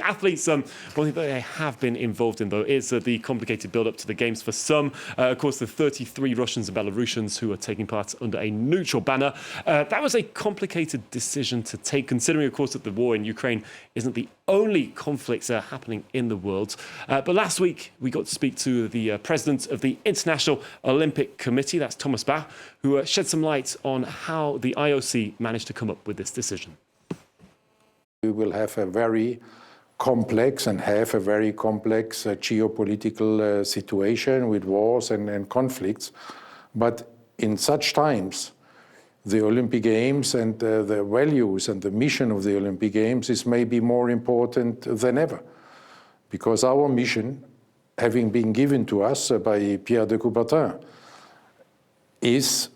athletes, one thing that they have been involved in, though, is the complicated build-up to the Games for some. Of course, the 33 Russians and Belarusians who are taking part under a neutral banner. That was a complicated decision to take, considering, of course, that the war in Ukraine isn't the only conflicts happening in the world. But last week, we got to speak to the president of the International Olympic Committee, that's Thomas Bach, who shed some light on how the IOC managed to come up with this decision. We will have a very complex and have a very complex geopolitical situation with wars and conflicts. But in such times, the Olympic Games and the values and the mission of the Olympic Games is maybe more important than ever. Because our mission, having been given to us by Pierre de Coubertin, is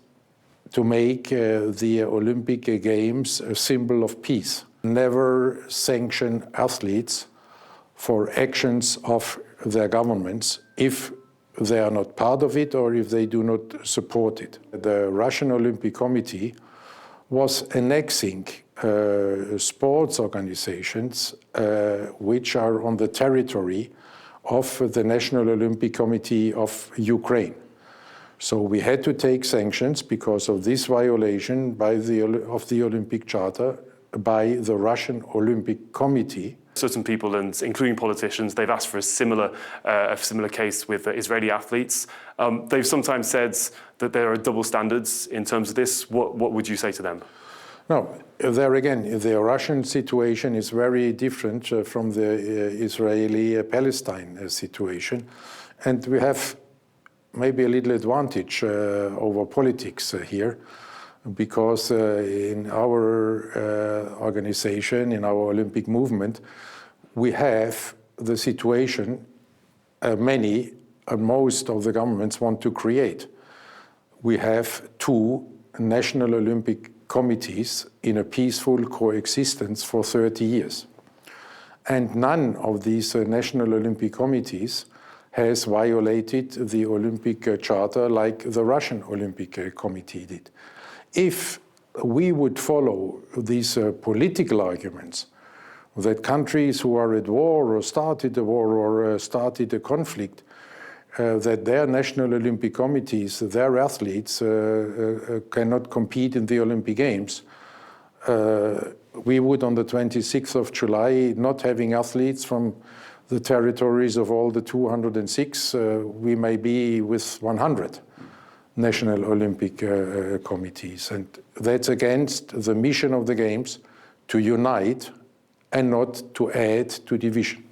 to make the Olympic Games a symbol of peace. Never sanction athletes for actions of their governments if they are not part of it or if they do not support it. The Russian Olympic Committee was annexing sports organizations which are on the territory of the National Olympic Committee of Ukraine. So we had to take sanctions because of this violation of the Olympic Charter by the Russian Olympic Committee. Certain people, and including politicians, they've asked for a similar case with Israeli athletes. They've sometimes said that there are double standards in terms of this. What would you say to them? No, there again, the Russian situation is very different from the Israeli-Palestine situation. And we have maybe a little advantage over politics here, because in our organization, in our Olympic movement, we have the situation most of the governments want to create. We have two national Olympic committees in a peaceful coexistence for 30 years. And none of these national Olympic committees has violated the Olympic Charter like the Russian Olympic Committee did. If we would follow these political arguments that countries who are at war or started a war or started a conflict, that their national Olympic committees, their athletes cannot compete in the Olympic Games, we would on the 26th of July, not having athletes from the territories of all the 206, we may be with 100. National Olympic committees. And that's against the mission of the Games, to unite and not to add to division.